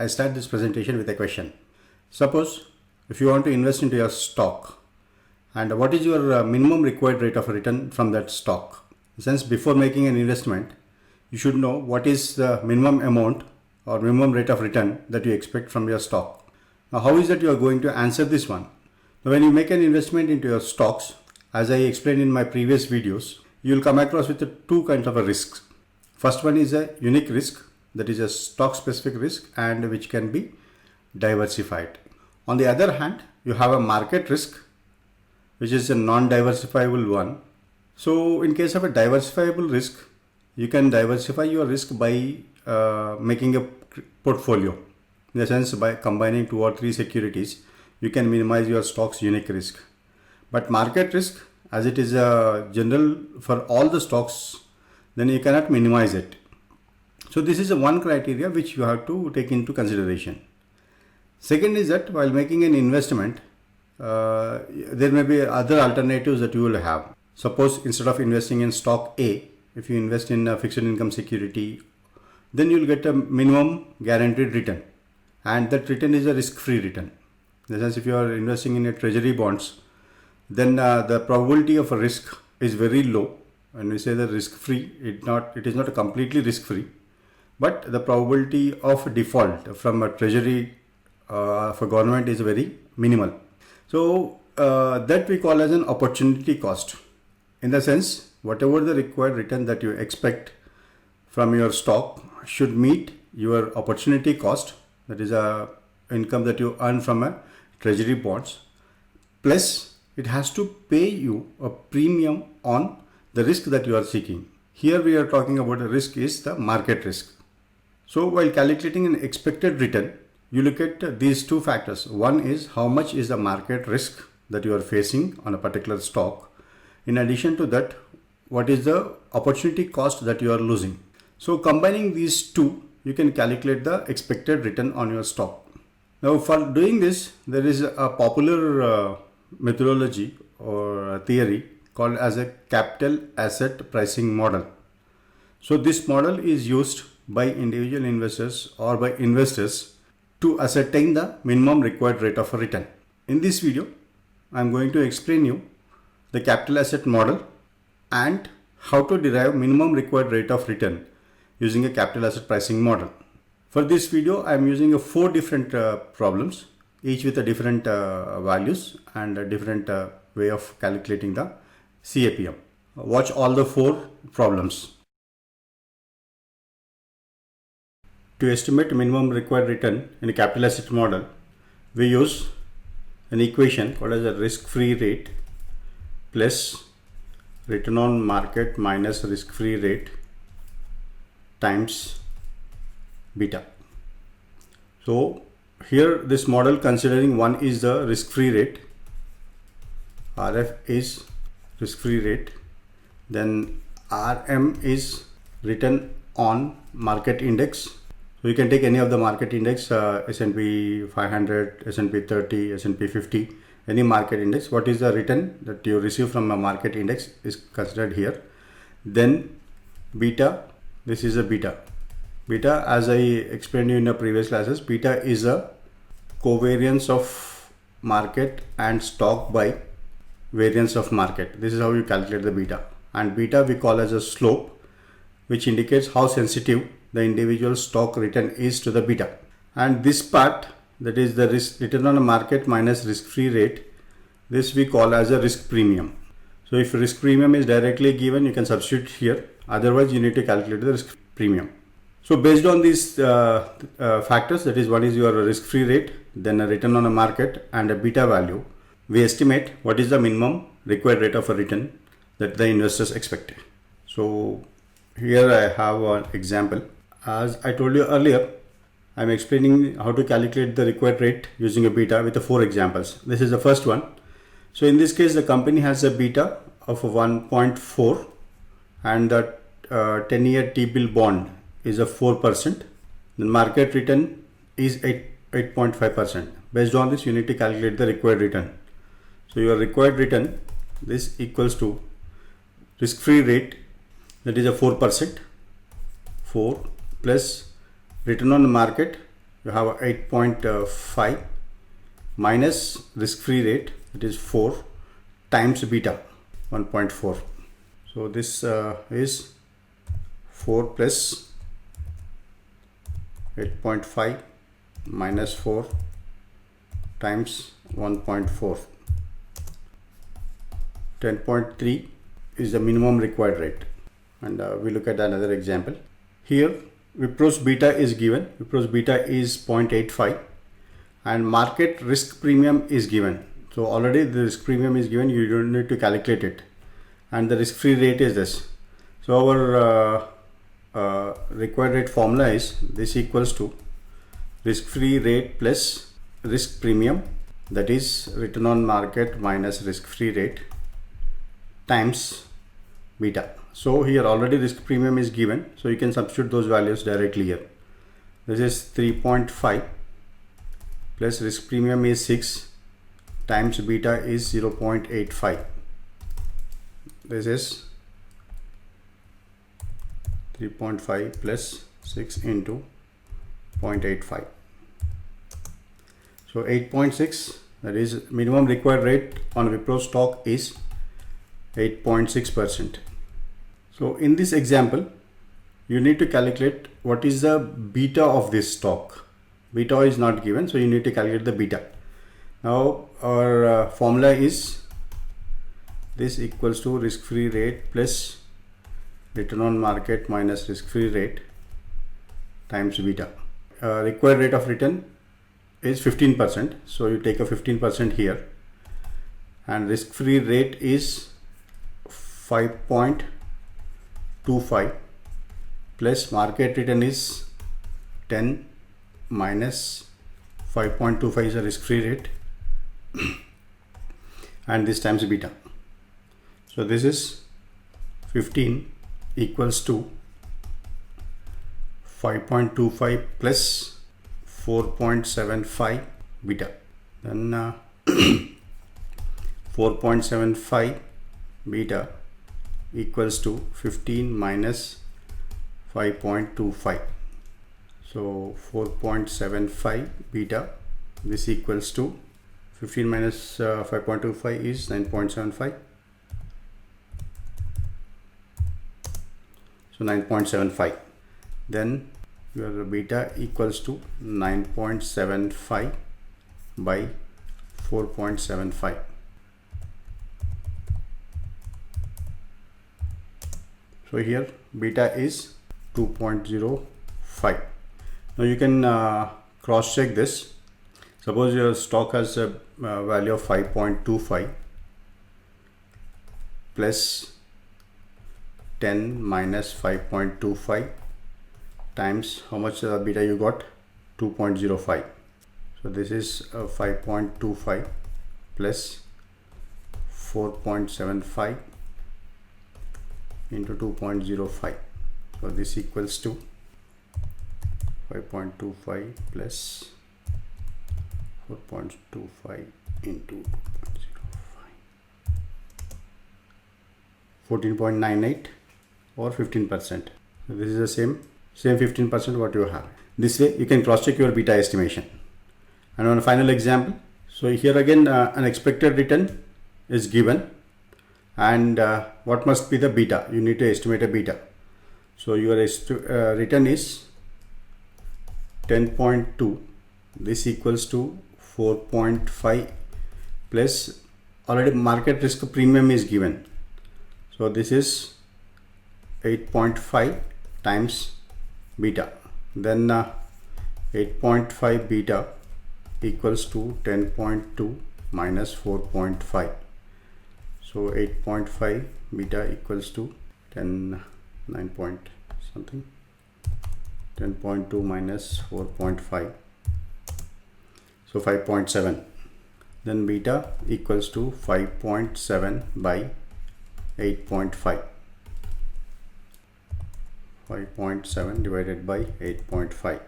I start this presentation with a question. Suppose if you want to invest into your stock, and what is your minimum required rate of return from that stock? Since before making an investment, you should know what is the minimum amount or minimum rate of return that you expect from your stock. Now, how is that you are going to answer this one? Now, when you make an investment into your stocks, as I explained in my previous videos, you will come across with two kinds of risks. First one is a unique risk, that is a stock specific risk, and which can be diversified. On the other hand, you have a market risk, which is a non-diversifiable one. So in case of a diversifiable risk, you can diversify your risk by making a portfolio. In the sense, by combining 2 or 3 securities, you can minimize your stock's unique risk. But market risk, as it is general for all the stocks, then you cannot minimize it. So this is one criteria which you have to take into consideration. Second is that while making an investment, there may be other alternatives that you will have. Suppose instead of investing in stock A, if you invest in a fixed income security, then you will get a minimum guaranteed return, and that return is a risk-free return. In the sense, if you are investing in a treasury bonds, then the probability of a risk is very low. When we say the risk-free, it is not a completely risk-free, but the probability of default from a treasury for government is very minimal. So that we call as an opportunity cost. In the sense, whatever the required return that you expect from your stock should meet your opportunity cost, that is a income that you earn from a treasury bonds, plus it has to pay you a premium on the risk that you are seeking. Here we are talking about a risk is the market risk. So while calculating an expected return, you look at these two factors. One is how much is the market risk that you are facing on a particular stock. In addition to that, what is the opportunity cost that you are losing. So combining these two, you can calculate the expected return on your stock. Now for doing this, there is a popular methodology or theory called as a capital asset pricing model. So this model is used by individual investors or by investors to ascertain the minimum required rate of return. In this video, I am going to explain you the capital asset model and how to derive minimum required rate of return using a capital asset pricing model. For this video, I am using 4 different problems, each with a different values and a different way of calculating the CAPM. Watch all the 4 problems. To estimate minimum required return in a capital asset model, we use an equation called as a risk-free rate plus return on market minus risk-free rate times beta. So here this model considering one is the risk-free rate, RF is risk-free rate, then RM is return on market index. So you can take any of the market index, S&P 500, S&P 30, S&P 50, any market index. What is the return that you receive from a market index is considered here. Then beta, this is a beta. Beta, as I explained you in the previous classes, beta is a covariance of market and stock by variance of market. This is how you calculate the beta. And beta we call as a slope, which indicates how sensitive the individual stock return is to the beta. And this part, that is the risk return on a market minus risk-free rate, this we call as a risk premium. So if risk premium is directly given, you can substitute here. Otherwise, you need to calculate the risk premium. So based on these factors, that is one is your risk-free rate, then a return on a market and a beta value, we estimate what is the minimum required rate of a return that the investors expect. So here I have an example. As I told you earlier, I am explaining how to calculate the required rate using a beta with 4 examples. This is the first one. So in this case, the company has a beta of 1.4 and the 10-year T-bill bond is a 4%. The market return is 8.5%. Based on this, you need to calculate the required return. So your required return, this equals to risk-free rate, that is a 4%, 4 plus return on the market you have 8.5 minus risk-free rate, it is 4 times beta 1.4. So this is 4 plus 8.5 minus 4 times 1.4. 10.3 is the minimum required rate. And we look at another example. Here Wipro's beta is given. Wipro's beta is 0.85 and market risk premium is given. So already the risk premium is given, you don't need to calculate it. And the risk-free rate is this. So our required rate formula is this equals to risk-free rate plus risk premium, that is return on market minus risk-free rate times beta. So here already risk premium is given, so you can substitute those values directly here. This is 3.5 plus risk premium is 6 times beta is 0.85. This is 3.5 plus 6 into 0.85. So 8.6, that is minimum required rate on Wipro stock is 8.6%. So in this example, you need to calculate what is the beta of this stock. Beta is not given, so you need to calculate the beta. Now our formula is this equals to risk-free rate plus return on market minus risk-free rate times beta. Required rate of return is 15%, so you take a 15% here, and risk-free rate is 5.25 plus market return is 10 minus 5.25 is a risk-free rate and this times beta. So this is 15 equals to 5.25 plus 4.75 beta. Then 4.75 beta equals to 15 minus 5.25. So 4.75 beta, this equals to 15 minus 5.25 is 9.75. So 9.75. Then your beta equals to 9.75 by 4.75. So here beta is 2.05. Now you can cross check this. Suppose your stock has a value of 5.25 plus 10 minus 5.25 times how much beta you got? 2.05. So this is 5.25 plus 4.75 into 2.05. So this equals to 5.25 plus 4.25 into 2.05. 14.98 or 15%. So this is the same 15% what you have. This way you can cross check your beta estimation. And on a final example, so here again an expected return is given, and what must be the beta? You need to estimate a beta. So your return is 10.2. This equals to 4.5 plus already market risk premium is given. So this is 8.5 times beta. Then 8.5 beta equals to 10.2 minus 4.5. So 8.5 beta equals to 9 point something. 10.2 minus 4.5. So 5.7. Then beta equals to 5.7 by 8.5. 5.7 divided by 8.5.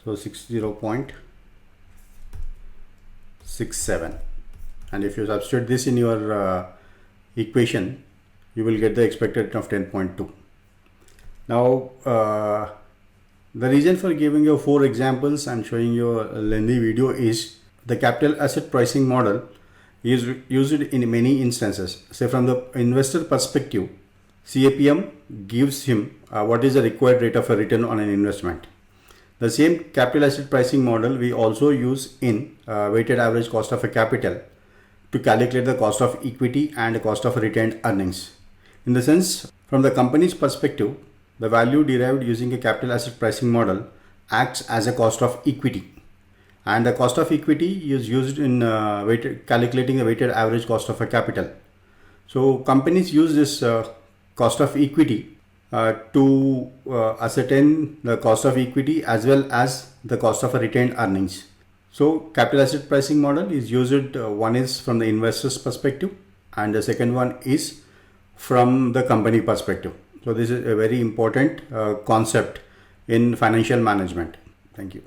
So 60.67. And if you substitute this in your equation, you will get the expected return of 10.2. Now The reason for giving you 4 examples and showing you a lengthy video is the capital asset pricing model is used in many instances. Say from the investor perspective, CAPM gives him what is the required rate of a return on an investment. The same capital asset pricing model we also use in weighted average cost of a capital to calculate the cost of equity and cost of retained earnings. In the sense, from the company's perspective, the value derived using a capital asset pricing model acts as a cost of equity, and the cost of equity is used in calculating the weighted average cost of a capital. So companies use this cost of equity to ascertain the cost of equity as well as the cost of retained earnings. So capital asset pricing model is used, one is from the investor's perspective and the second one is from the company perspective. So this is a very important concept in financial management. Thank you.